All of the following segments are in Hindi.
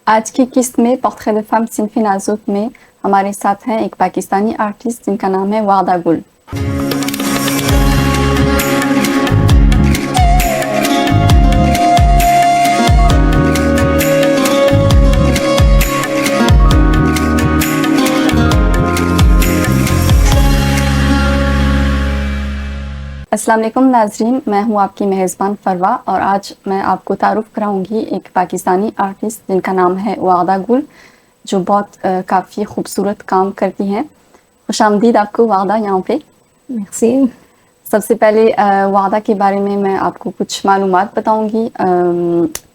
आज की किस्त में पोर्ट्रेट de femme सिनफ़े नाज़ुक में हमारे साथ हैं एक पाकिस्तानी आर्टिस्ट जिनका नाम है वादा गुल। अस्सलाम वालेकुम नाज़रीन, मैं हूँ आपकी मेज़बान फ़रवा और आज मैं आपको तारुफ़ कराऊँगी एक पाकिस्तानी आर्टिस्ट जिनका नाम है वादा गुल, जो बहुत काफ़ी खूबसूरत काम करती हैं। खुशामदीद आपको वादा यहाँ पे। merci। सबसे पहले वादा के बारे में मैं आपको कुछ मालूमात बताऊँगी,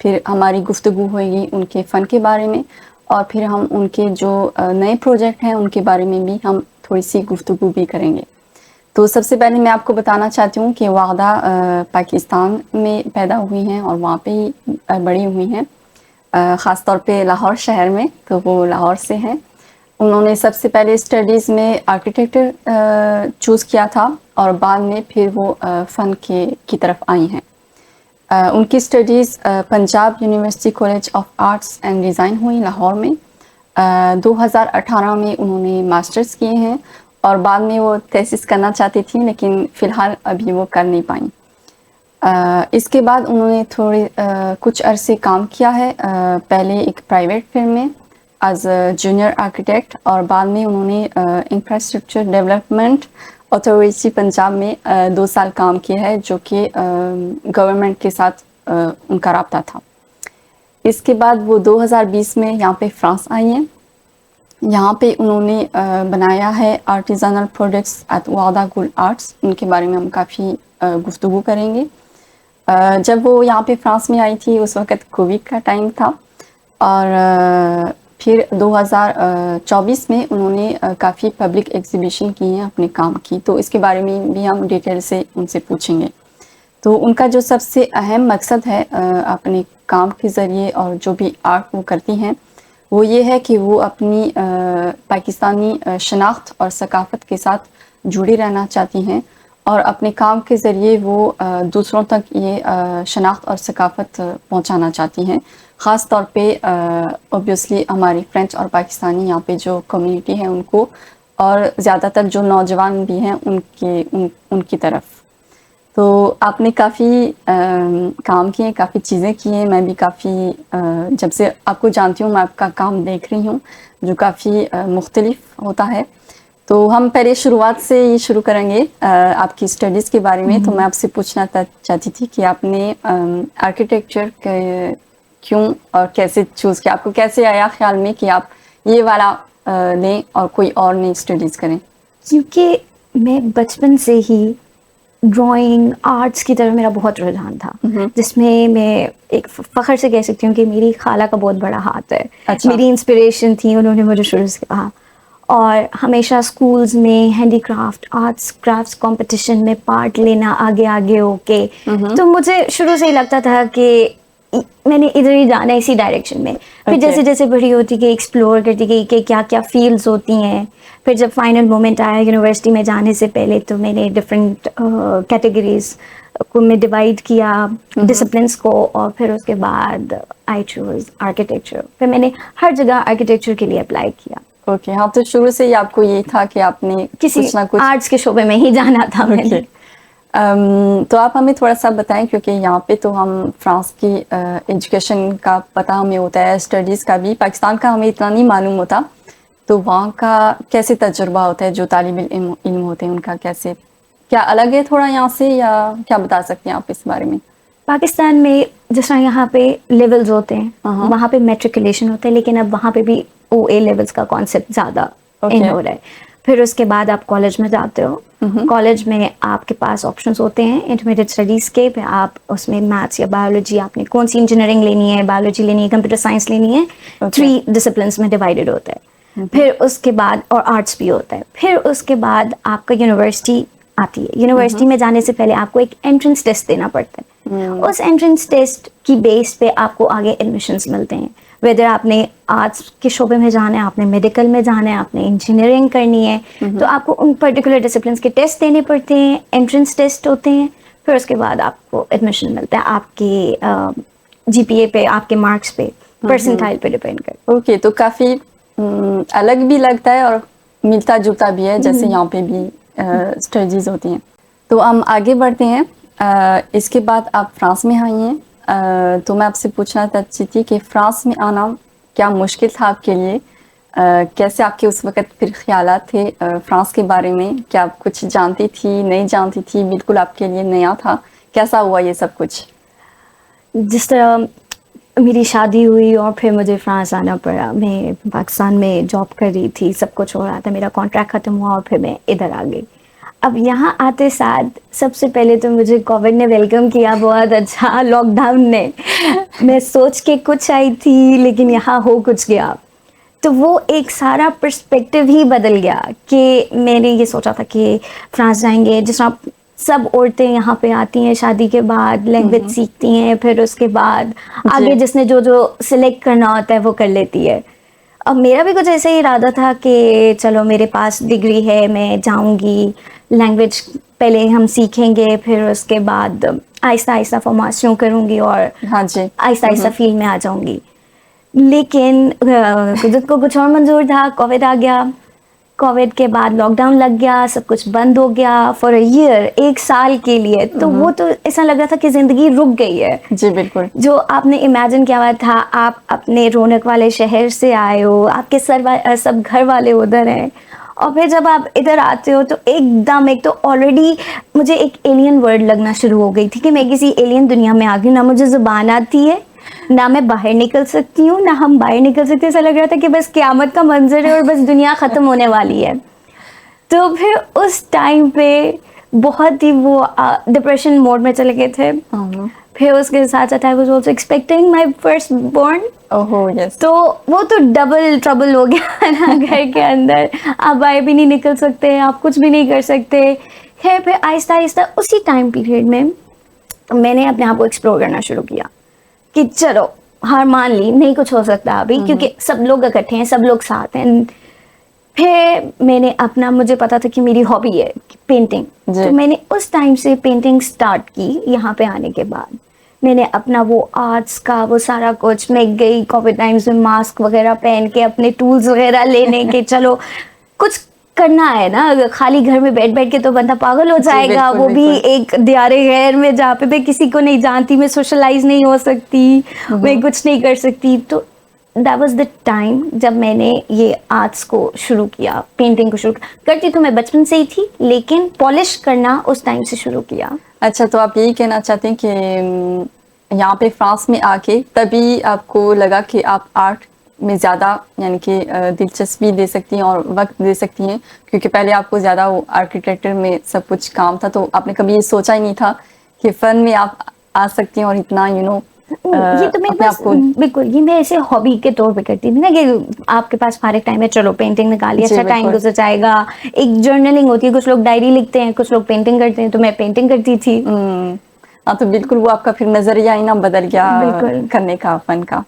फिर हमारी गुफ्तगू होएगी उनके फ़न के बारे में और फिर हम उनके जो नए प्रोजेक्ट हैं उनके बारे में भी हम थोड़ी सी गुफ्तगू भी करेंगे। तो सबसे पहले मैं आपको बताना चाहती हूँ कि वादा पाकिस्तान में पैदा हुई हैं और वहाँ पे ही बड़ी हुई हैं, ख़ास तौर पे लाहौर शहर में, तो वो लाहौर से हैं। उन्होंने सबसे पहले स्टडीज़ में आर्किटेक्चर चूज़ किया था और बाद में फिर वो फ़न की तरफ आई हैं। उनकी studies Punjab university college of arts and design हुई लाहौर में। 2018 में उन्होंने मास्टर्स किए हैं और बाद में वो थीसिस करना चाहती थी लेकिन फ़िलहाल अभी वो कर नहीं पाई। इसके बाद उन्होंने थोड़े कुछ अरसे काम किया है, पहले एक प्राइवेट फर्म में एज जूनियर आर्किटेक्ट और बाद में उन्होंने इंफ्रास्ट्रक्चर डेवलपमेंट अथॉरिटी पंजाब में 2 साल काम किया है, जो कि गवर्नमेंट के साथ उनका राब्ता था। इसके बाद वो 2020 में यहाँ पे फ्रांस आई हैं। यहाँ पे उन्होंने बनाया है आर्टिज़ानल प्रोडक्ट्स एट वादा गुल आर्ट्स, उनके बारे में हम काफ़ी गुफ्तगू करेंगे। जब वो यहाँ पे फ्रांस में आई थी उस वक़्त कोविड का टाइम था और फिर 2024 में उन्होंने काफ़ी पब्लिक एग्जीबिशन की हैं अपने काम की, तो इसके बारे में भी हम डिटेल से उनसे पूछेंगे। तो उनका जो सबसे अहम मकसद है अपने काम के ज़रिए और जो भी आर्ट वो करती हैं वो ये है कि वो अपनी पाकिस्तानी शनाख्त और सकाफ़त के साथ जुड़ी रहना चाहती हैं और अपने काम के ज़रिए वो दूसरों तक ये शनाख्त और सकाफ़त पहुंचाना चाहती हैं। ख़ास तौर पे ऑब्वियसली हमारी फ्रेंच और पाकिस्तानी यहाँ पे जो कम्युनिटी है उनको और ज़्यादातर जो नौजवान भी हैं उनकी तरफ। तो आपने काफ़ी काम किए, काफ़ी चीज़ें की हैं। मैं भी काफ़ी जब से आपको जानती हूँ मैं आपका काम देख रही हूँ जो काफ़ी मुख्तलिफ होता है। तो हम पहले शुरुआत से ही शुरू करेंगे आपकी स्टडीज़ के बारे में। तो मैं आपसे पूछना चाहती थी कि आपने आर्किटेक्चर क्यों और कैसे चूज़ किया? आपको कैसे आया ख्याल में कि आप ये वाला लें और कोई और नहीं स्टडीज़ करें? क्योंकि मैं बचपन से ही ड्राइंग आर्ट्स की तरफ मेरा बहुत रुझान था, जिसमें मैं एक फ़ख्र से कह सकती हूँ कि मेरी खाला का बहुत बड़ा हाथ है। अच्छा। मेरी इंस्पिरेशन थी, उन्होंने मुझे शुरू से कहा और हमेशा स्कूल्स में हैंडीक्राफ्ट आर्ट्स क्राफ्ट्स कंपटीशन में पार्ट लेना आगे आगे होके, तो मुझे शुरू से ही लगता था कि मैंने इधर ही जाना है, इसी डायरेक्शन में। फिर जैसे जैसे बड़ी होती गई एक्सप्लोर करती गई कि क्या क्या फील्ड्स होती हैं। फिर जब फाइनल मोमेंट आया यूनिवर्सिटी में जाने से पहले, तो मैंने डिफरेंट कैटेगरीज को मैं डिवाइड किया डिसिप्लिन्स को और फिर उसके बाद आई चूज आर्किटेक्चर। फिर मैंने हर जगह आर्किटेक्चर के लिए अप्लाई किया। ओके, हाँ, तो शुरू से ही आपको ये था कि आपने किसी कुछ ना कुछ आर्ट्स के शोबे में ही जाना था मैंने। तो आप हमें थोड़ा सा बताएं, क्योंकि यहाँ पे तो हम फ्रांस की एजुकेशन का पता हमें होता है, स्टडीज़ का भी। पाकिस्तान का हमें इतना नहीं मालूम होता, तो वहाँ का कैसे तजुर्बा होता है? जो तालिब इल्म होते हैं उनका कैसे, क्या अलग है थोड़ा यहाँ से, या क्या बता सकते हैं आप इस बारे में? पाकिस्तान में जिस तरह यहाँ पे लेवल्स होते हैं, वहाँ पे मैट्रिकुलेशन होता है, लेकिन अब वहाँ पे भी OA लेवल्स का कॉन्सेप्ट ज़्यादा इन हो रहा है। फिर उसके बाद आप कॉलेज में जाते हो। कॉलेज में आपके पास ऑप्शंस होते हैं इंटरमीडिएट स्टडीज़ के, फिर आप उसमें मैथ्स या बायोलॉजी, आपने कौन सी इंजीनियरिंग लेनी है, बायोलॉजी लेनी है, कंप्यूटर साइंस लेनी है, 3 डिसिप्लिन्स में डिवाइडेड होता है। फिर उसके बाद और आर्ट्स भी होता है। फिर उसके बाद आपका यूनिवर्सिटी आती है। यूनिवर्सिटी में जाने से पहले आपको एक एंट्रेंस टेस्ट देना पड़ता है। उस एंट्रेंस टेस्ट की बेस पे आपको आगे एडमिशन्स मिलते हैं। वेदर आपने आर्ट्स के शोबे में जाना है, आपने मेडिकल में जाना है, आपने इंजीनियरिंग करनी है, तो आपको उन पर्टिकुलर डिसिप्लिन्स के टेस्ट देने पड़ते हैं, एंट्रेंस टेस्ट होते हैं। फिर उसके बाद आपको एडमिशन मिलता है आपके GPA पे, आपके मार्क्स पे। परसेंटाइल पे डिपेंड कर। ओके, तो काफ़ी अलग भी लगता है और मिलता जुलता भी है, जैसे यहाँ पे भी स्ट्रेटजीज होती हैं। तो हम आगे बढ़ते हैं। इसके बाद आप फ्रांस में आई हैं, तो मैं आपसे पूछना चाहती थी कि फ्रांस में आना क्या मुश्किल था आपके लिए? कैसे आपके उस वक़्त फिर ख़्यालात थे फ्रांस के बारे में? क्या आप कुछ जानती थी, नहीं जानती थी, बिल्कुल आपके लिए नया था? कैसा हुआ ये सब कुछ? जिस तरह मेरी शादी हुई और फिर मुझे फ्रांस आना पड़ा, मैं पाकिस्तान में जॉब कर रही थी, सब कुछ हो रहा था, मेरा कॉन्ट्रैक्ट ख़त्म हुआ और फिर मैं इधर आ गई। अब यहाँ आते साथ सबसे पहले तो मुझे कोविड ने वेलकम किया बहुत अच्छा, लॉकडाउन ने। मैं सोच के कुछ आई थी लेकिन यहाँ हो कुछ गया, तो वो एक सारा पर्सपेक्टिव ही बदल गया कि मैंने ये सोचा था कि फ्रांस जाएंगे, जिस तरह सब औरतें यहाँ पे आती हैं शादी के बाद, लैंग्वेज सीखती हैं, फिर उसके बाद आगे जिसने जो जो सिलेक्ट करना होता है वो कर लेती है। अब मेरा भी कुछ ऐसा ही इरादा था कि चलो मेरे पास डिग्री है, मैं जाऊंगी, लैंग्वेज पहले हम सीखेंगे, फिर उसके बाद आहिस्ता आहिस्ता फॉर्मेशन करूंगी और हाँ जी, आहिस्ता आहिस्ता फील्ड में आ जाऊंगी। लेकिन खुद को कुछ और मंजूर था, कोविड आ गया, कोविड के बाद लॉकडाउन लग गया, सब कुछ बंद हो गया फॉर अ ईयर, 1 साल के लिए। तो वो तो ऐसा लग रहा था कि ज़िंदगी रुक गई है। जी बिल्कुल। जो आपने इमेजिन किया हुआ था, आप अपने रौनक वाले शहर से आए हो, आपके सब घर वाले उधर हैं, और फिर जब आप इधर आते हो तो एकदम, एक तो ऑलरेडी मुझे एक एलियन वर्ड लगना शुरू हो गई थी कि मैं किसी एलियन दुनिया में आ गई, ना मुझे ज़ुबान आती है, ना मैं बाहर निकल सकती हूँ, ना हम बाहर निकल सकते। ऐसा लग रहा था कि बस क़यामत का मंजर है और बस दुनिया ख़त्म होने वाली है। तो फिर उस टाइम पे बहुत ही वो डिप्रेशन मोड में चले गए थे। फिर उसके साथ साथ I was also expecting my first born. ओहो यस। तो वो तो डबल ट्रबल हो गया ना घर के अंदर, आप बाहर भी नहीं निकल सकते, आप कुछ भी नहीं कर सकते। खैर फिर आहिस्ता आहिस्ता उसी टाइम पीरियड में मैंने अपने आप को एक्सप्लोर करना शुरू किया कि चलो हार मान ली, नहीं कुछ हो सकता अभी, क्योंकि सब लोग इकट्ठे हैं, सब लोग साथ हैं। फिर मैंने अपना, मुझे पता था कि मेरी हॉबी है पेंटिंग, तो मैंने उस टाइम से पेंटिंग स्टार्ट की। यहाँ पे आने के बाद मैंने अपना वो आर्ट्स का वो सारा कुछ, मैं गई कोविड टाइम्स में मास्क वगैरह पहन के, अपने टूल्स वगैरह लेने के, चलो कुछ करना है ना, खाली घर में बैठ बैठ के तो बंदा पागल हो जाएगा। वो भी एक दियारे गैर में जहाँ पे मैं किसी को नहीं जानती, मैं सोशलाइज नहीं हो सकती, मैं कुछ नहीं कर सकती। तो दैट वाज द टाइम जब मैंने ये आर्ट्स को शुरू किया, पेंटिंग को शुरू करती तो मैं बचपन से ही थी, लेकिन पॉलिश करना उस टाइम से शुरू किया। अच्छा, तो आप यही कहना चाहते हैं कि यहाँ पे फ्रांस में आके तभी आपको लगा कि आप आर्ट में ज़्यादा यानी कि दिलचस्पी दे सकती हैं और वक्त दे सकती हैं, क्योंकि पहले आपको ज़्यादा वो आर्किटेक्चर में सब कुछ काम था, तो आपने कभी ये सोचा ही नहीं था कि फ़न में आप आ सकती हैं और इतना ये तो मैं बस बिल्कुल, ये मैं ऐसे हॉबी के तौर पे करती थी ना कि आपके पास फारिग टाइम है, चलो पेंटिंग निकालिए, अच्छा टाइम गुजर जाएगा। एक जर्नलिंग होती है, कुछ लोग डायरी लिखते हैं, कुछ लोग पेंटिंग करते हैं, तो मैं पेंटिंग करती थी। हाँ, तो बिल्कुल वो आपका फिर नज़रिया ही ना बदल गया करने का, फ़न का।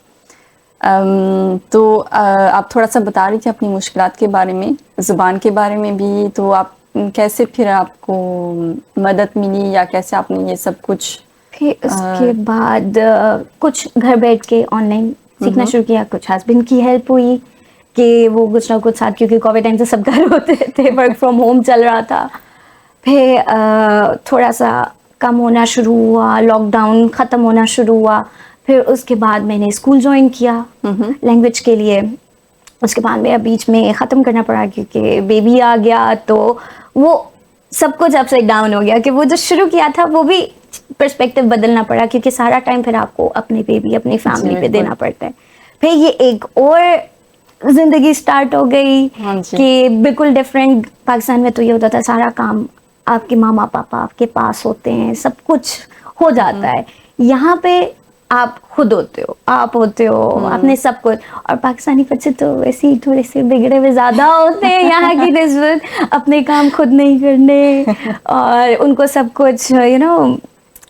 तो आप थोड़ा सा बता रही थी अपनी मुश्किलात के बारे में, ज़ुबान के बारे में भी, तो आप कैसे फिर आपको मदद मिली या कैसे आपने ये सब कुछ? फिर उसके बाद कुछ घर बैठ के ऑनलाइन सीखना शुरू किया, कुछ हस्बैंड की हेल्प हुई कि वो कुछ ना कुछ साथ, क्योंकि कोविड टाइम से सब घर होते थे, वर्क फ्रॉम होम चल रहा था। फिर थोड़ा सा कम होना शुरू हुआ, लॉकडाउन ख़त्म होना शुरू हुआ। फिर उसके बाद मैंने स्कूल ज्वाइन किया लैंग्वेज के लिए। उसके बाद मेरा बीच में ख़त्म करना पड़ा क्योंकि बेबी आ गया, तो वो सब कुछ अपसाइड डाउन हो गया कि वो जो शुरू किया था वो भी पर्सपेक्टिव बदलना पड़ा, क्योंकि सारा टाइम फिर आपको अपने बेबी, अपनी फैमिली पे देना पड़ता है। फिर ये एक और ज़िंदगी स्टार्ट हो गई कि बिल्कुल डिफरेंट। पाकिस्तान में तो ये होता था सारा काम आपके मामा पापा आपके पास होते हैं, सब कुछ हो जाता है। यहाँ पे आप खुद होते हो, आप होते हो अपने सब कुछ। और पाकिस्तानी बच्चे तो वैसे ही थोड़े से बिगड़े हुए ज़्यादा होते हैं यहाँ की निस्बत, अपने काम खुद नहीं करने, और उनको सब कुछ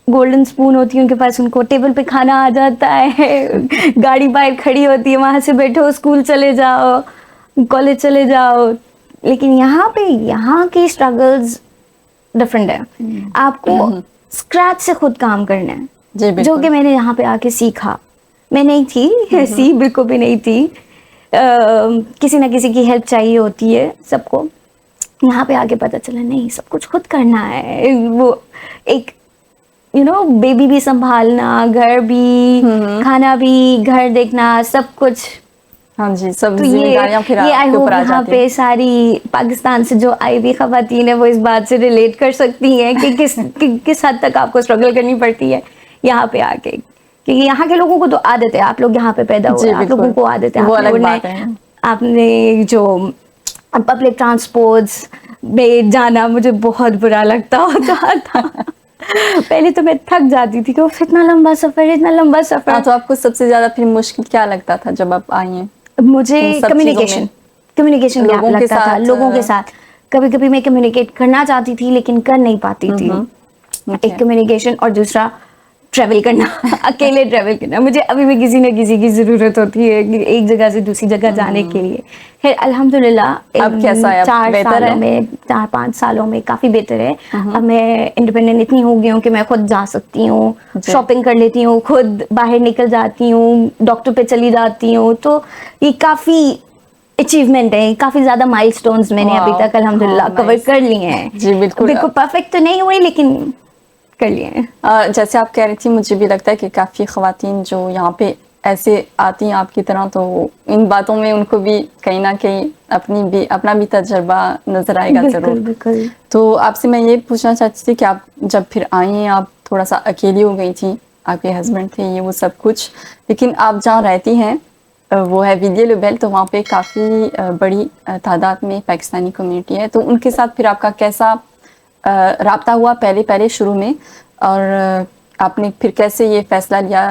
गोल्डन स्पून होती है उनके पास, उनको टेबल पे खाना आ जाता है, गाड़ी बाहर खड़ी होती है, वहाँ से बैठो, स्कूल चले जाओ, कॉलेज चले जाओ। लेकिन यहाँ की स्ट्रगल्स डिफरेंट है, आपको स्क्रैच से खुद काम करना है, जो कि मैंने यहाँ पे आके सीखा मैं नहीं थी ऐसी, बिल्कुल भी नहीं थी। किसी ना किसी की हेल्प चाहिए होती है सबको। यहाँ पे आके पता चला नहीं, सब कुछ खुद करना है। वो एक बेबी भी संभालना, घर भी, खाना भी, घर देखना, सब कुछ। हाँ जी, सब तो जिम्मेदारियां फिर ये आई आपके होप ऊपर आ यहाँ जाती पे हैं। सारी पाकिस्तान से जो आई हुई खवातीन है वो इस बात से रिलेट कर सकती हैं कि किस हद तक आपको स्ट्रगल करनी पड़ती है यहाँ पे आके। क्योंकि यहाँ के लोगों को तो आदत है, आप लोग यहाँ पे पैदा हुए, जी आप लोगों बिल्कुल, को आदत है, वो आपने अलग बात है। आपने जो पब्लिक ट्रांसपोर्ट्स में जाना मुझे बहुत बुरा लगता होता था। पहले तो मैं थक जाती थी कि उफ, इतना लंबा सफर, इतना लंबा हाँ, सफर। तो आपको सबसे ज्यादा फिर मुश्किल क्या लगता था जब आप आई हैं मुझे इन सब चीजों में? कम्युनिकेशन गैप लोगों के लगता था साथ लोगों के साथ। कभी कभी मैं कम्युनिकेट करना चाहती थी लेकिन कर नहीं पाती थी। एक कम्युनिकेशन, और दूसरा ट्रैवल करना। अकेले ट्रैवल करना मुझे अभी भी किसी न किसी की जरूरत होती है कि एक जगह से दूसरी जगह जाने के लिए। खैर अल्हम्दुलिल्लाह अब कैसा है? अब 4 बेहतर सालों है? में, 4-5 सालों में काफी बेहतर है। अब मैं इंडिपेंडेंट इतनी हो गई हूँ कि मैं खुद जा सकती हूँ, जी। शॉपिंग कर लेती हूँ, खुद बाहर निकल जाती हूँ, डॉक्टर पे चली जाती हूँ। तो ये काफी अचीवमेंट है, काफी ज्यादा माइलस्टोन्स मैंने अभी वाह, तक अल्हम्दुलिल्लाह हाँ, कवर nice। कर लिए हैं। जी बिल्कुल। बिल्कुल परफेक्ट तो नहीं हुई लेकिन कर लिए हैं। जैसे आप कह रही थी, मुझे भी लगता है कि काफ़ी ख़वातीन जो यहाँ पे ऐसे आती हैं आपकी तरह, तो इन बातों में उनको भी कहीं ना कहीं अपना भी तजर्बा नज़र आएगा बिल्कुल ज़रूर। बिल्कुल। तो आपसे मैं ये पूछना चाहती थी कि आप जब फिर आई हैं, आप थोड़ा सा अकेली हो गई थी, आपके हस्बैंड थे, ये वो सब कुछ, लेकिन आप जहाँ रहती हैं वो है विदिया लुबैल, तो वहाँ पे काफ़ी बड़ी तादाद में पाकिस्तानी कम्युनिटी है। तो उनके साथ फिर आपका कैसा राब्ता हुआ पहले पहले शुरू में, और आपने फिर कैसे ये फैसला लिया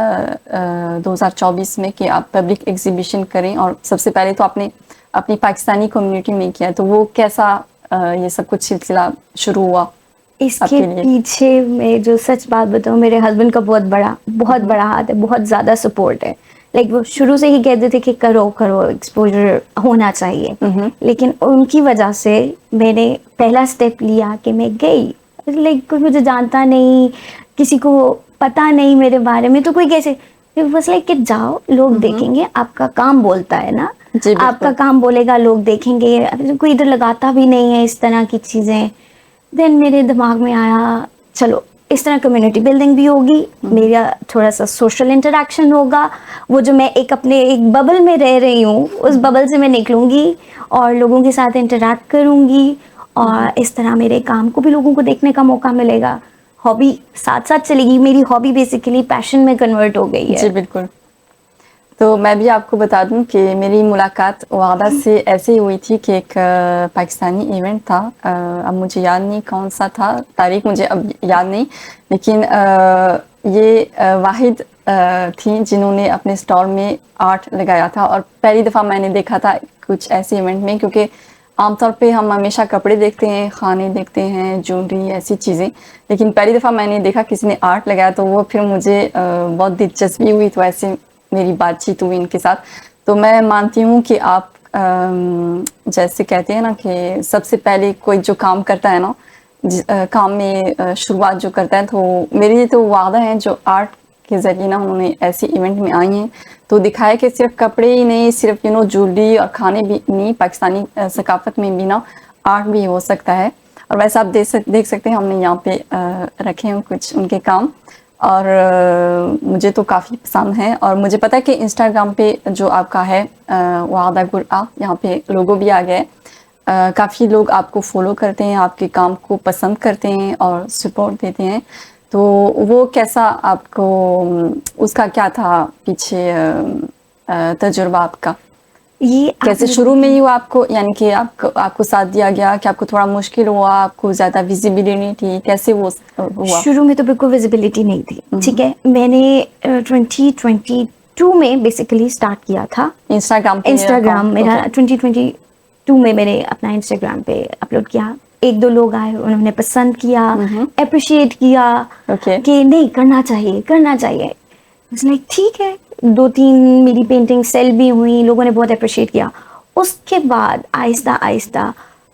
2024 में कि आप पब्लिक एग्जीबिशन करें? और सबसे पहले तो आपने अपनी पाकिस्तानी कम्युनिटी में किया, तो वो कैसा ये सब कुछ सिलसिला शुरू हुआ इसके आपके लिए? पीछे मैं जो सच बात बताऊं, मेरे हस्बैंड का बहुत बड़ा हाथ है, बहुत ज्यादा सपोर्ट है। लाइक वो शुरू से ही कहते थे कि करो करो, एक्सपोजर होना चाहिए। लेकिन उनकी वजह से मैंने पहला स्टेप लिया कि मैं गई। लाइक कोई मुझे जानता नहीं, किसी को पता नहीं मेरे बारे में, तो कोई कैसे, बस लाइक कि जाओ, लोग देखेंगे, आपका काम बोलता है ना, जी बिल्कुल। आपका काम बोलेगा, लोग देखेंगे। अभी कोई इधर लगाता भी नहीं है इस तरह की चीजें। देन मेरे दिमाग में आया, चलो इस तरह कम्युनिटी बिल्डिंग भी होगी, मेरा थोड़ा सा सोशल इंटरेक्शन होगा। वो जो मैं अपने एक बबल में रह रही हूँ, उस बबल से मैं निकलूंगी और लोगों के साथ इंटरेक्ट करूंगी, और इस तरह मेरे काम को भी लोगों को देखने का मौका मिलेगा। हॉबी साथ साथ चलेगी, मेरी हॉबी बेसिकली पैशन में कन्वर्ट हो गई है। जी बिल्कुल। तो मैं भी आपको बता दूं कि मेरी मुलाकात वादा से ऐसे ही हुई थी कि एक पाकिस्तानी इवेंट था, अब मुझे याद नहीं कौन सा था, तारीख मुझे अब याद नहीं, लेकिन ये वाहिद थी जिन्होंने अपने स्टॉल में आर्ट लगाया था। और पहली दफ़ा मैंने देखा था कुछ ऐसे इवेंट में, क्योंकि आमतौर पे हम हमेशा कपड़े देखते हैं, खाने देखते हैं, ज्वेलरी, ऐसी चीज़ें, लेकिन पहली दफ़ा मैंने देखा किसी ने आर्ट लगाया, तो वो फिर मुझे बहुत दिलचस्पी हुई। तो ऐसे मेरी बातचीत हुई इनके साथ। तो मैं मानती हूँ कि आप जैसे कहते हैं ना कि सबसे पहले कोई जो काम करता है ना, काम में शुरुआत जो करता है, तो मेरे लिए तो वादा है जो आर्ट के ज़रिए ना उन्होंने ऐसे इवेंट में आई हैं, तो दिखाया कि सिर्फ कपड़े ही नहीं, सिर्फ ज्वेलरी और खाने भी नहीं, पाकिस्तानी सकाफत में भी ना आर्ट भी हो सकता है। और वैसे आप देख सकते हैं, हमने यहाँ पे रखे हैं कुछ उनके काम, और मुझे तो काफ़ी पसंद है। और मुझे पता है कि इंस्टाग्राम पे जो आपका है वादा गुल आ, यहाँ पे लोगो भी आ गया है, काफ़ी लोग आपको फॉलो करते हैं, आपके काम को पसंद करते हैं और सपोर्ट देते हैं। तो वो कैसा आपको, उसका क्या था पीछे तजुर्बा आपका? ये कैसे शुरू में ही हुआ आपको, यानी कि आपको साथ दिया गया कि आपको थोड़ा मुश्किल हुआ, आपको ज़्यादा विजिबिलिटी थी, कैसे वो हुआ? शुरू में तो बिल्कुल विजिबिलिटी नहीं थी, ठीक है। मैंने 2022 में बेसिकली स्टार्ट किया था इंस्टाग्राम मेरा। 2022 में मैंने अपना इंस्टाग्राम पे अपलोड किया। 1-2 लोग आए, उन्होंने पसंद किया, अप्रिशिएट किया कि नहीं करना चाहिए करना चाहिए। लाइक ठीक है, 2-3 मेरी पेंटिंग सेल भी हुई, लोगों ने बहुत अप्रिशिएट किया। उसके बाद आहिस्ता आहिस्ता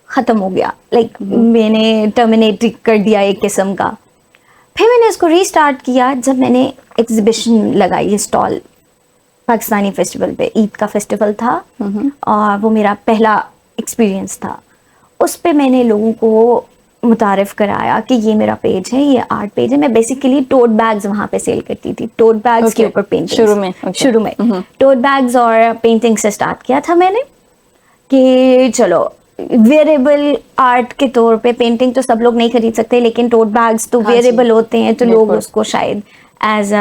ख़त्म हो गया। लाइक मैंने टर्मिनेट कर दिया एक किस्म का। फिर मैंने इसको रीस्टार्ट किया जब मैंने एग्जीबिशन लगाई, स्टॉल पाकिस्तानी फेस्टिवल पे, ईद का फेस्टिवल था और वो मेरा पहला एक्सपीरियंस था। उस पे मैंने लोगों को मुतारिफ कराया कि ये मेरा पेज है, ये आर्ट पेज है। मैं बेसिकली टोट बैग्स वहाँ पे सेल करती थी, टोट बैग्स के ऊपर पेंटिंग शुरू में टोट बैग्स और पेंटिंग से स्टार्ट किया था मैंने कि चलो वेरिएबल आर्ट के तौर पे, पेंटिंग तो सब लोग नहीं खरीद सकते लेकिन टोट बैग्स तो वेरिएबल होते हैं, तो लोग उसको शायद एज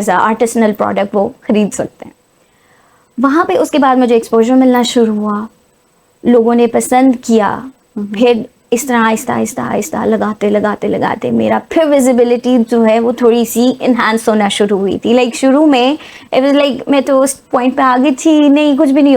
अ आर्टिसनल प्रोडक्ट वो खरीद सकते हैं। वहाँ पे उसके बाद मुझे एक्सपोजर मिलना शुरू हुआ, लोगों ने पसंद किया, फिर इस तरह आहिस्ता आहिस्ता आहिस्ता लगाते मेरा फिर विजिबिलिटी जो है वो थोड़ी सी इन्हांस होना शुरू हुई थी। लाइक शुरू में इट वाज लाइक मैं तो उस पॉइंट पे आ गई थी, नहीं कुछ भी नहीं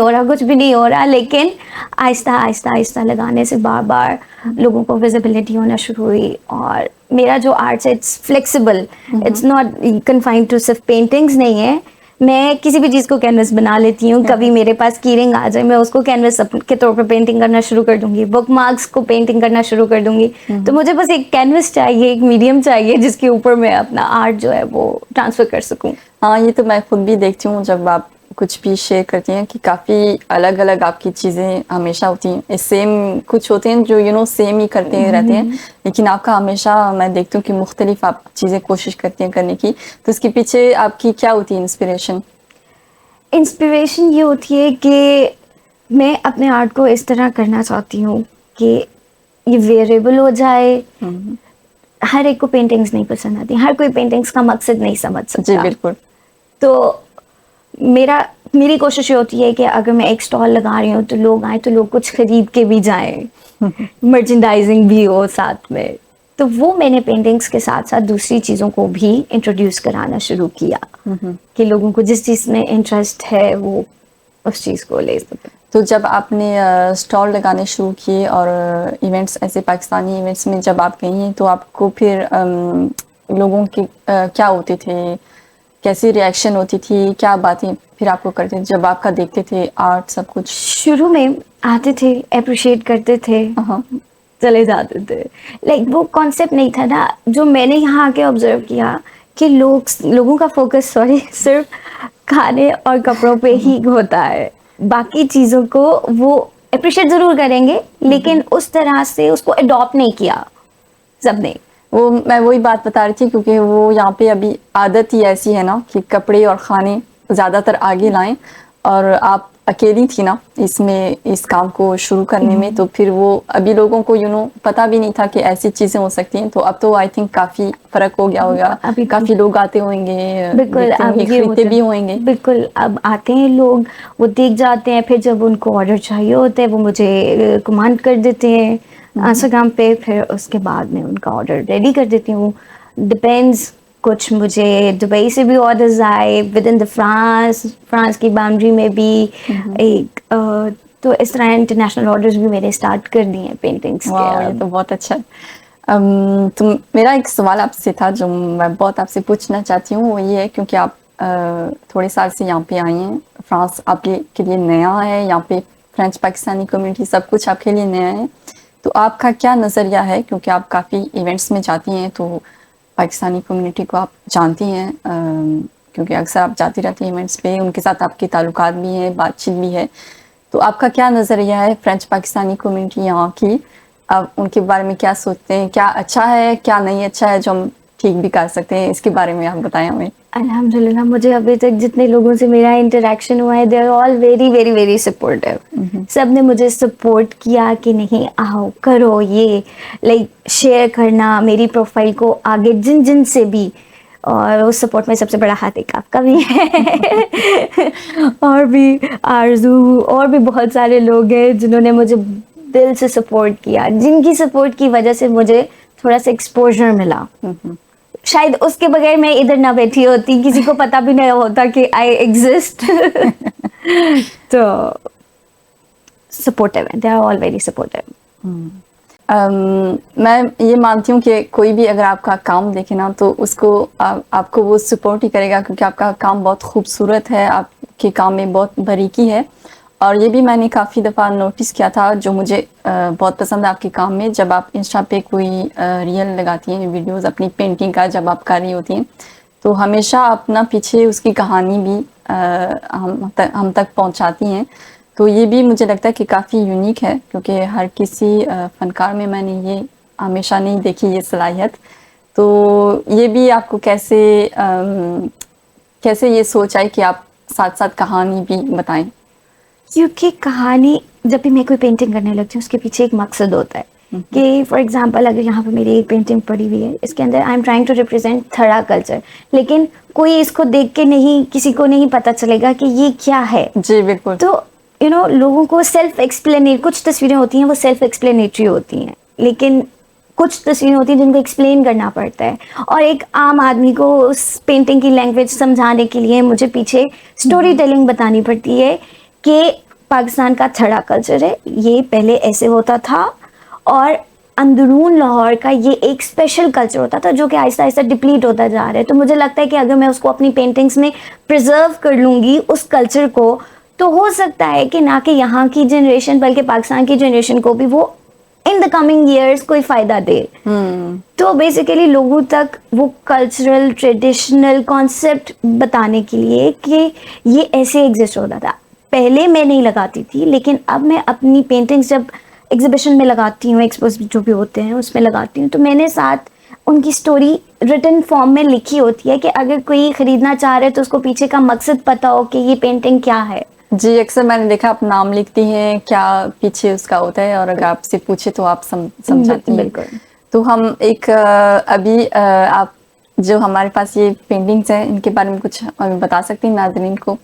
हो रहा, लेकिन आहिस्ता आहिस्ता लगाने से बार बार लोगों को विजिबिलिटी होना शुरू हुई। और मेरा जो आर्ट्स है it's flexible, it's not confined to सिर्फ पेंटिंग्स नहीं है, मैं किसी भी चीज़ को कैनवस बना लेती हूँ। कभी मेरे पास कीरिंग आ जाए, मैं उसको कैनवस के तौर पर पेंटिंग करना शुरू कर दूंगी, बुक मार्क्स को पेंटिंग करना शुरू कर दूंगी। तो मुझे बस एक कैनवस चाहिए, एक मीडियम चाहिए जिसके ऊपर मैं अपना आर्ट जो है वो ट्रांसफ़र कर सकूँ। हाँ, ये तो मैं खुद भी देखती हूँ जब आप कुछ भी शेयर करती हैं कि काफ़ी अलग अलग आपकी चीज़ें हमेशा होती हैं। सेम कुछ होते हैं जो सेम ही करते रहते हैं, लेकिन आपका हमेशा मैं देखती हूँ कि मुख्तलिफ आप चीज़ें कोशिश करती हैं करने की। तो इसके पीछे आपकी क्या होती है इंस्पिरेशन? इंस्पिरेशन ये होती है कि मैं अपने आर्ट को इस तरह करना चाहती हूँ कि ये वेरिएबल हो जाए। हर एक को पेंटिंग्स नहीं पसंद आती, हर कोई पेंटिंग्स का मकसद नहीं समझ सकता। जी बिल्कुल। तो मेरी कोशिश ये होती है कि अगर मैं एक स्टॉल लगा रही हूँ तो लोग आए तो लोग कुछ खरीद के भी जाएं, मर्चेंडाइजिंग भी हो साथ में। तो वो मैंने पेंटिंग्स के साथ साथ दूसरी चीज़ों को भी इंट्रोड्यूस कराना शुरू किया कि लोगों को जिस चीज़ में इंटरेस्ट है वो उस चीज़ को ले सकें। तो जब आपने स्टॉल लगाने शुरू किए और इवेंट्स, ऐसे पाकिस्तानी इवेंट्स में जब आप गई हैं, तो आपको फिर लोगों के क्या होते थे, कैसी रिएक्शन होती थी, क्या बातें फिर आपको करते थे जब आपका देखते थे आर्ट सब कुछ? शुरू में आते थे, अप्रिशिएट करते थे, चले जाते थे। लाइक वो कॉन्सेप्ट नहीं था ना जो मैंने यहाँ आके ऑब्जर्व किया कि लोगों का फोकस सिर्फ खाने और कपड़ों पे ही होता है। बाकी चीज़ों को वो अप्रिशिएट ज़रूर करेंगे लेकिन उस तरह से उसको अडॉप्ट नहीं किया सबने। वो मैं वही बात बता रही थी क्योंकि वो यहाँ पे अभी आदत ही ऐसी है ना कि कपड़े और खाने ज़्यादातर आगे लाएं, और आप अकेली थी ना इसमें, इस काम को शुरू करने में। तो फिर वो अभी लोगों को पता भी नहीं था कि ऐसी चीज़ें हो सकती हैं। तो अब तो आई थिंक काफ़ी फ़र्क हो गया होगा, अभी काफ़ी लोग आते होंगे, बिल्कुल खरीदते भी होंगे। बिल्कुल, अब आते हैं लोग, वो देख जाते हैं, फिर जब उनको ऑर्डर चाहिए होता है वो मुझे कमांड कर देते हैं इंस्टाग्राम पे, फिर उसके बाद में उनका ऑर्डर रेडी कर देती हूँ। डिपेंड्स, कुछ मुझे दुबई से भी ऑर्डर्स आए, विद इन द फ्रांस की बाउंड्री में भी एक तो इस तरह इंटरनेशनल ऑर्डर्स भी मैंने स्टार्ट कर दिए हैं पेंटिंग्स के। ये तो बहुत अच्छा है। तो मेरा एक सवाल आपसे था जो मैं बहुत आपसे पूछना चाहती हूँ, वो ये है क्योंकि आप थोड़े साल से यहाँ पे आई हैं, फ्रांस आपके लिए नया है, यहाँ पे फ्रेंच पाकिस्तानी कम्युनिटी सब कुछ आपके लिए नया है। तो आपका क्या नज़रिया है, क्योंकि आप काफ़ी इवेंट्स में जाती हैं तो पाकिस्तानी कम्युनिटी को आप जानती हैं, क्योंकि अक्सर आप जाती रहती हैं इवेंट्स पे, उनके साथ आपके ताल्लुकात भी हैं, बातचीत भी है। तो आपका क्या नज़रिया है फ्रेंच पाकिस्तानी कम्युनिटी यहाँ की, आप उनके बारे में क्या सोचते हैं, क्या अच्छा है क्या नहीं अच्छा है जो हम ठीक भी कर सकते हैं, इसके बारे में आप बताएं हमें। अल्हम्दुलिल्लाह, मुझे अभी तक जितने लोगों से मेरा इंटरेक्शन हुआ है they are all very very very supportive. सब ने मुझे सपोर्ट किया कि नहीं आओ करो ये, लाइक शेयर करना मेरी प्रोफाइल को आगे जिन जिन से भी, और उस सपोर्ट में सबसे बड़ा हाथ एक आपका भी है और भी आरजू और भी बहुत सारे लोग हैं जिन्होंने मुझे दिल से सपोर्ट किया, जिनकी सपोर्ट की वजह से मुझे थोड़ा सा एक्सपोजर मिला। शायद उसके बगैर मैं इधर ना बैठी होती, किसी को पता भी नहीं होता कि आई एग्जिस्ट। तो सपोर्टिव है, they are all very supportive. मैं ये मानती हूँ कि कोई भी अगर आपका काम देखे ना तो उसको आपको वो सपोर्ट ही करेगा, क्योंकि आपका काम बहुत खूबसूरत है, आपके काम में बहुत बारीकी है। और ये भी मैंने काफ़ी दफ़ा नोटिस किया था, जो मुझे बहुत पसंद है आपके काम में, जब आप इंस्टा पे कोई रील लगाती हैं वीडियोस अपनी पेंटिंग का जब आप कर रही होती हैं, तो हमेशा अपना पीछे उसकी कहानी भी हम तक पहुंचाती हैं। तो ये भी मुझे लगता है कि काफ़ी यूनिक है, क्योंकि हर किसी फ़नकार में मैंने ये हमेशा नहीं देखी ये सलाहियत। तो ये भी आपको कैसे ये सोच आई कि आप साथ साथ कहानी भी बताएं? क्योंकि कहानी जब भी मैं कोई पेंटिंग करने लगती हूँ उसके पीछे एक मकसद होता है कि फॉर एग्जांपल अगर यहाँ पे मेरी एक पेंटिंग पड़ी हुई है, इसके अंदर I am trying to represent थड़ा कल्चर, लेकिन कोई इसको देख के नहीं, किसी को नहीं पता चलेगा कि ये क्या है। जी बिल्कुल। तो लोगों को सेल्फ एक्सप्लेनेटरी, कुछ तस्वीरें होती हैं वो सेल्फ एक्सप्लेनेटरी होती हैं, लेकिन कुछ तस्वीरें होती हैं जिनको एक्सप्लेन करना पड़ता है, और एक आम आदमी को उस पेंटिंग की लैंग्वेज समझाने के लिए मुझे पीछे स्टोरी टेलिंग बतानी पड़ती है कि पाकिस्तान का थड़ा कल्चर है, ये पहले ऐसे होता था, और अंदरून लाहौर का ये एक स्पेशल कल्चर होता था जो कि आहिस्ता आहिस्ता डिप्लीट होता जा रहा है। तो मुझे लगता है कि अगर मैं उसको अपनी पेंटिंग्स में प्रिजर्व कर लूँगी उस कल्चर को, तो हो सकता है कि ना कि यहाँ की जनरेशन बल्कि पाकिस्तान की जनरेशन को भी वो इन द कमिंग ईयर्स कोई फ़ायदा दे। तो बेसिकली लोगों तक वो कल्चरल ट्रेडिशनल कॉन्सेप्ट बताने के लिए कि ये ऐसे एग्जिस्ट होता था। पहले मैं नहीं लगाती थी, लेकिन अब मैं अपनी पेंटिंग्स जब एग्जीबिशन में लगाती हूँ, एक्सपोज जो भी होते हैं उसमें लगाती हूँ, तो मैंने साथ उनकी स्टोरी रिटन फॉर्म में लिखी होती है कि अगर कोई ख़रीदना चाह रहे तो उसको पीछे का मकसद पता हो कि ये पेंटिंग क्या है। जी, अक्सर मैंने देखा आप नाम लिखती हैं, क्या पीछे उसका होता है, और अगर आपसे पूछे तो आप समझाती हैं। बिल्कुल। तो हम एक अभी आप जो हमारे पास ये पेंटिंग्स हैं इनके बारे में कुछ हमें बता सकती हैं नाज़रीन को,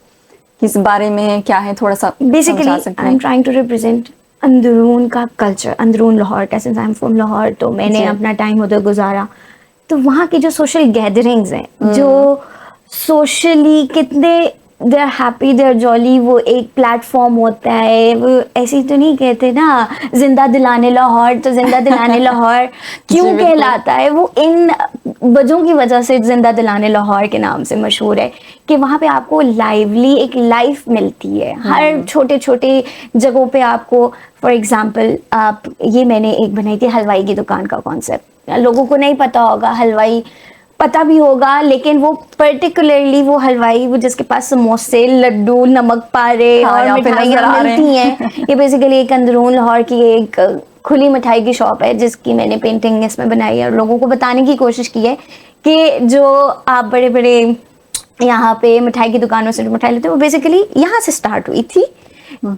किस बारे में क्या है, थोड़ा सा बेसिकली समझा सकते आई एम हैं? ट्राइंग टू रिप्रेजेंट अंदरून का कल्चर, अंदरून लाहौर का, since I am from Lahore, तो मैंने जी। अपना टाइम उधर गुजारा। तो वहाँ की जो सोशल गैदरिंग्स हैं, जो सोशली कितने they are happy, they are jolly, वो एक प्लेटफॉर्म होता है। वो ऐसे ही तो नहीं कहते ना जिंदा दिलाने लाहौर, तो जिंदा दिलाने लाहौर जी, क्यों बिल्कुल। कहलाता है, वो इन वजहों की वजह से जिंदा दिलाने लाहौर के नाम से मशहूर है कि वहाँ पे आपको लाइवली एक लाइफ मिलती है। हर छोटे छोटे जगहों पे आपको, फॉर एग्जांपल आप, ये मैंने एक बनाई थी हलवाई की दुकान का कॉन्सेप्ट। लोगों को नहीं पता होगा, हलवाई पता भी होगा, लेकिन वो पर्टिकुलरली वो हलवाई वो जिसके पास समोसे, लड्डू, नमक पारे हाँ, और यहाँ पे नजर मिठाइयाँ आ रहे मिलती हैं। ये बेसिकली एक अंदरून लाहौर की एक खुली मिठाई की शॉप है जिसकी मैंने पेंटिंग इसमें बनाई है और लोगों को बताने की कोशिश की है कि जो आप बड़े बड़े यहाँ पे मिठाई की दुकानों से जो मिठाई लेते हैं वो बेसिकली यहाँ से स्टार्ट हुई थी।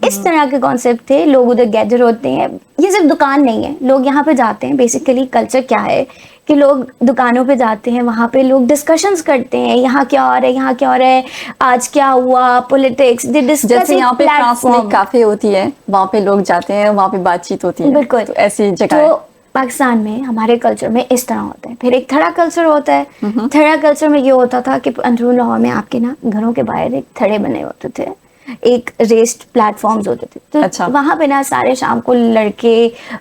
इस तरह के कॉन्सेप्ट थे, लोग उधर गैदर होते हैं। ये सिर्फ दुकान नहीं है, लोग यहाँ पे जाते हैं। बेसिकली कल्चर क्या है कि लोग दुकानों पे जाते हैं, वहाँ पे लोग डिस्कशंस करते हैं, यहाँ क्या हो रहा है, यहाँ क्या हो रहा है, आज क्या हुआ, पॉलिटिक्स, दे डिस्कस। जैसे यहाँ पे फ्रांस में काफे होती है, वहाँ पे लोग जाते हैं, वहाँ पे बातचीत होती है। बिल्कुल, तो ऐसी जगह है। तो पाकिस्तान में हमारे कल्चर में इस तरह होता है। फिर एक थड़ा कल्चर होता है। थड़ा कल्चर में ये होता था कि अंदरून लाहौर में आपके ना घरों के बाहर एक थड़े बने होते थे, एक रेस्ड प्लेटफॉर्म्स होते थे। तो अच्छा। वहाँ पे ना सारे शाम को लड़के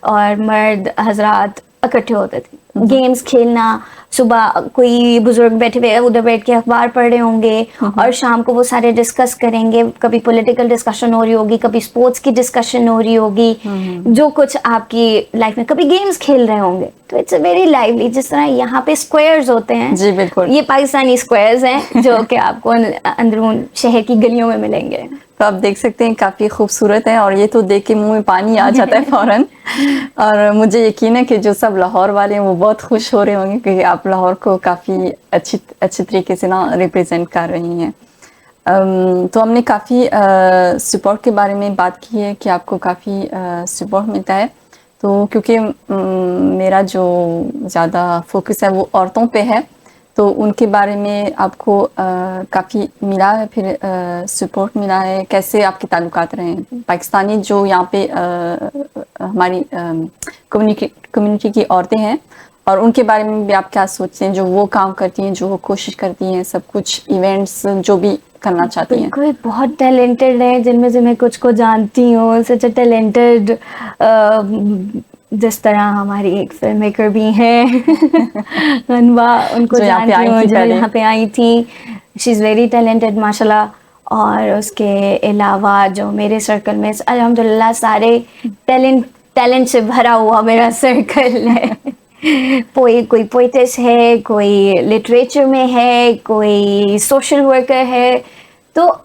और मर्द हजरात इकट्ठे होते थे, गेम्स खेलना। सुबह कोई बुजुर्ग बैठे हुए उधर बैठ के अखबार पढ़ रहे होंगे और शाम को वो सारे डिस्कस करेंगे। कभी पॉलिटिकल डिस्कशन हो रही होगी, कभी स्पोर्ट्स की डिस्कशन हो रही होगी, जो कुछ आपकी लाइफ में, कभी गेम्स खेल रहे होंगे। तो इट्स अ वेरी लाइवली। जिस तरह यहाँ पे स्क्वायर्स होते हैं, जी बिल्कुल, ये पाकिस्तानी स्क्वायर्स हैं जो कि आपको अंदरून शहर की गलियों में मिलेंगे। तो आप देख सकते हैं काफ़ी खूबसूरत है, और ये तो देख के मुंह में पानी आ जाता है फ़ौरन। और मुझे यकीन है कि जो सब लाहौर वाले हैं वो बहुत खुश हो रहे होंगे क्योंकि आप लाहौर को काफ़ी अच्छी तरीके से ना रिप्रेजेंट कर रही हैं। तो हमने काफ़ी सपोर्ट के बारे में बात की है कि आपको काफ़ी सपोर्ट मिलता है। तो क्योंकि मेरा जो ज़्यादा फोकस है वो औरतों पे है, तो उनके बारे में आपको काफ़ी मिला है, फिर सपोर्ट मिला है। कैसे आपके ताल्लुकात रहे हैं पाकिस्तानी जो यहाँ पे हमारी कम्युनिटी की औरतें हैं, और उनके बारे में भी आप क्या सोचते हैं, जो वो काम करती हैं, जो वो कोशिश करती हैं, सब कुछ इवेंट्स जो भी करना चाहती हैं? बिल्कुल, बहुत टैलेंटेड है, जिनमें से मैं कुछ को जानती हूँ। सच अ टैलेंटेड, जिस तरह हमारी एक फिल्म मेकर भी हैं अनवा, उनको जानती हूँ जो यहाँ पे आई थी। शी इज़ वेरी टैलेंटेड माशाल्लाह। और उसके अलावा जो मेरे सर्कल में अल्हम्दुलिल्लाह सारे टैलेंट से भरा हुआ मेरा सर्कल है। कोई पोइटिस है, कोई लिटरेचर में है, कोई सोशल वर्कर है, तो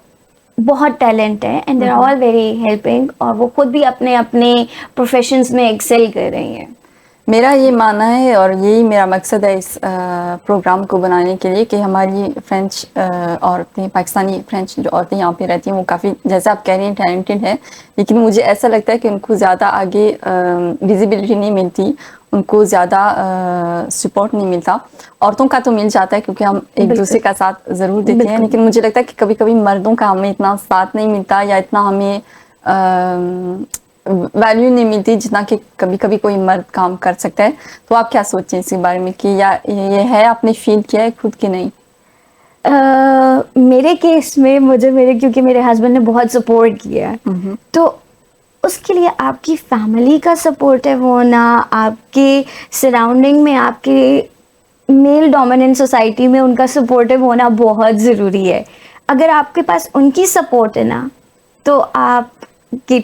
बहुत टैलेंट है and they are all very helping, और वो खुद भी अपने अपने प्रोफेशंस में एक्सेल कर रही हैं। मेरा ये मानना है और यही मेरा मकसद है इस प्रोग्राम को बनाने के लिए कि हमारी फ्रेंच औरतें, पाकिस्तानी फ्रेंच जो औरतें यहाँ पे रहती हैं वो काफ़ी, जैसे आप कह रही हैं, टैलेंटेड है, लेकिन मुझे ऐसा लगता है कि उनको ज़्यादा आगे विजिबिलिटी नहीं मिलती, उनको ज़्यादा सपोर्ट नहीं मिलता। औरतों का तो मिल जाता है क्योंकि हम एक दूसरे का साथ ज़रूर देते हैं, लेकिन मुझे लगता है कि कभी कभी मर्दों का हमें इतना साथ नहीं मिलता या इतना हमें वैल्यू नहीं मिलती जितना कि कभी कभी कोई मर्द काम कर सकता है। तो आप क्या सोचते हैं इसके बारे में कि या ये है आपने फील किया है खुद कि नहीं? मेरे केस में क्योंकि मेरे हस्बैंड ने बहुत सपोर्ट किया है, तो उसके लिए आपकी फैमिली का सपोर्टिव होना, आपके सराउंडिंग में, आपके मेल डोमिनेंट सोसाइटी में उनका सपोर्टिव होना बहुत ज़रूरी है। अगर आपके पास उनकी सपोर्ट है ना, तो आप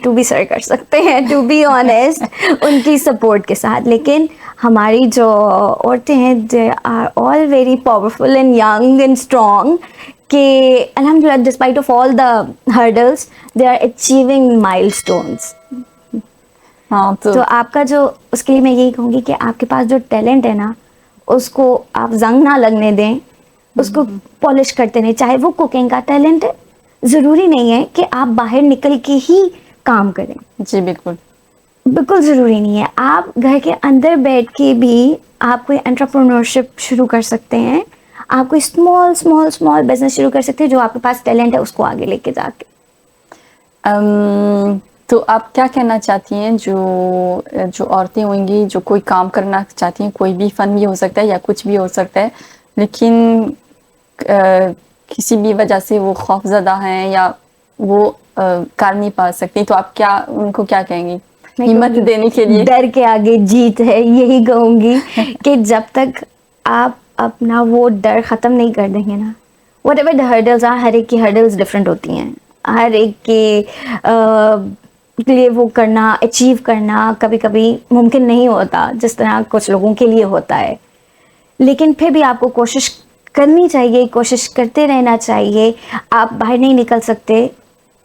टू भी सर कर सकते हैं, टू बी ऑनेस्ट, उनकी सपोर्ट के साथ। लेकिन हमारी जो औरतें हैं, they are all very powerful and young and strong, कि अल्हम्दुलिल्लाह despite of all the hurdles they are achieving milestones. हाँ, तो आपका जो, उसके लिए मैं यही कहूँगी कि आपके पास जो टैलेंट है ना, उसको आप जंग ना लगने दें, उसको पॉलिश करते रहें। चाहे वो कुकिंग का टैलेंट है, ज़रूरी नहीं है कि आप बाहर निकल के ही काम करें। जी बिल्कुल, बिल्कुल ज़रूरी नहीं है। आप घर के अंदर बैठ के भी आप कोई एंटरप्रेन्योरशिप शुरू कर सकते हैं, आप कोई स्मॉल बिजनेस शुरू कर सकते हैं, जो आपके पास टैलेंट है उसको आगे लेके जाके। तो आप क्या कहना चाहती हैं जो औरतें होंगी जो कोई काम करना चाहती हैं, कोई भी फन भी हो सकता है या कुछ भी हो सकता है, लेकिन किसी भी वजह से वो खौफज़दा हैं या वो कर नहीं पा सकती, तो आप क्या उनको क्या कहेंगी हिम्मत देने के लिए? डर के आगे जीत है, यही कहूँगी कि जब तक आप अपना वो डर ख़त्म नहीं कर देंगे ना, व्हाटएवर द हर्डल्स आर, हर एक की हर्डल्स डिफरेंट होती हैं, हर एक के लिए वो करना, अचीव करना कभी कभी मुमकिन नहीं होता जिस तरह कुछ लोगों के लिए होता है। लेकिन फिर भी आपको कोशिश करनी चाहिए, कोशिश करते रहना चाहिए। आप बाहर नहीं निकल सकते,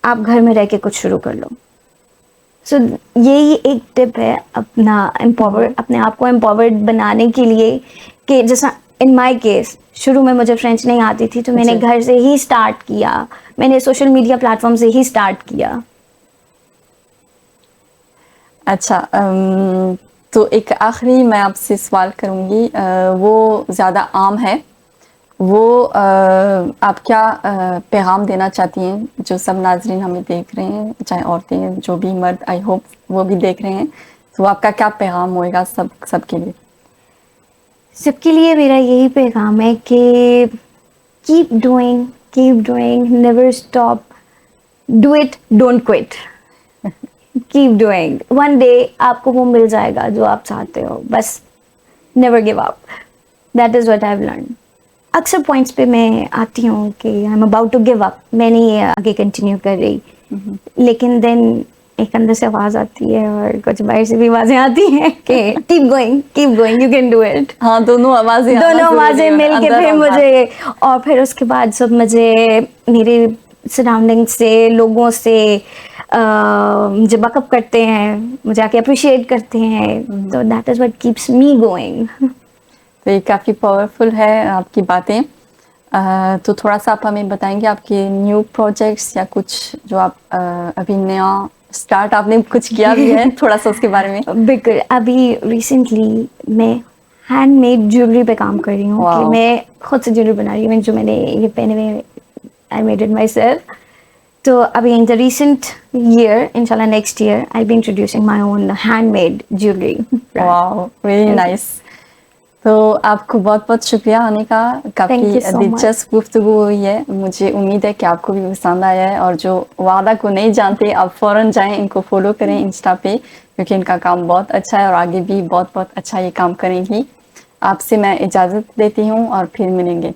आप घर में रह के कुछ शुरू कर लो। सो यही एक टिप है अपने आप को एम्पावर्ड बनाने के लिए, कि जैसा इन माय केस, शुरू में मुझे फ्रेंच नहीं आती थी, तो मैंने घर से ही स्टार्ट किया, मैंने सोशल मीडिया प्लेटफॉर्म से ही स्टार्ट किया। अच्छा, तो एक आखिरी मैं आपसे सवाल करूँगी, वो ज़्यादा आम है, वो आप क्या पैगाम देना चाहती हैं जो सब नाज़रीन हमें देख रहे हैं, चाहे औरतें हैं, जो भी मर्द, आई होप वो भी देख रहे हैं, तो आपका क्या पैगाम होएगा सबके लिए? सबके लिए मेरा यही पैगाम है कि keep doing, never stop, do it, don't quit, keep doing. One day आपको वो मिल जाएगा जो आप चाहते हो, बस never give up. That is what I have learn. अक्सर पॉइंट्स पे मैं आती हूँ कि I am about to give up, मैं नहीं आगे कंटिन्यू कर रही, लेकिन देन एक अंदर से आवाज़ आती है और कुछ बाहर से भी आवाज़ें आती हैं कि keep going, you can do it. हाँ, दोनों आवाज़ें मिल के फिर मुझे, और फिर उसके बाद सब मुझे मेरे सराउंडिंग से, लोगों से मुझे बकअप करते हैं, मुझे आके अप्रिशिएट करते हैं, तो that is what keeps me going. तो ये काफ़ी पावरफुल है आपकी बातें। तो थोड़ा सा आप हमें बताएंगे आपके न्यू प्रोजेक्ट्स या कुछ जो आप अभी नया स्टार्ट आपने कुछ किया भी है, थोड़ा सा उसके बारे में? बिल्कुल, अभी रिसेंटली मैं हैंडमेड ज्वेलरी पे काम कर रही हूँ, कि मैं खुद से ज्वेलरी बना रही हूँ, जो मैंने ये पहने हुए, I made it myself. तो अभी इन द रिसेंट ईयर, इंशाल्लाह next year, I be introducing my own handmade jewellery. Wow, very nice. तो आपको बहुत बहुत शुक्रिया आने का, काफ़ी दिलचस्प गुफ्तगू हुई है, मुझे उम्मीद है कि आपको भी पसंद आया है। और जो वादा को नहीं जानते, आप फ़ौरन जाएं, इनको फॉलो करें इंस्टा पे, क्योंकि इनका काम बहुत अच्छा है और आगे भी बहुत बहुत अच्छा ये काम करेंगी। आपसे मैं इजाज़त देती हूँ और फिर मिलेंगे।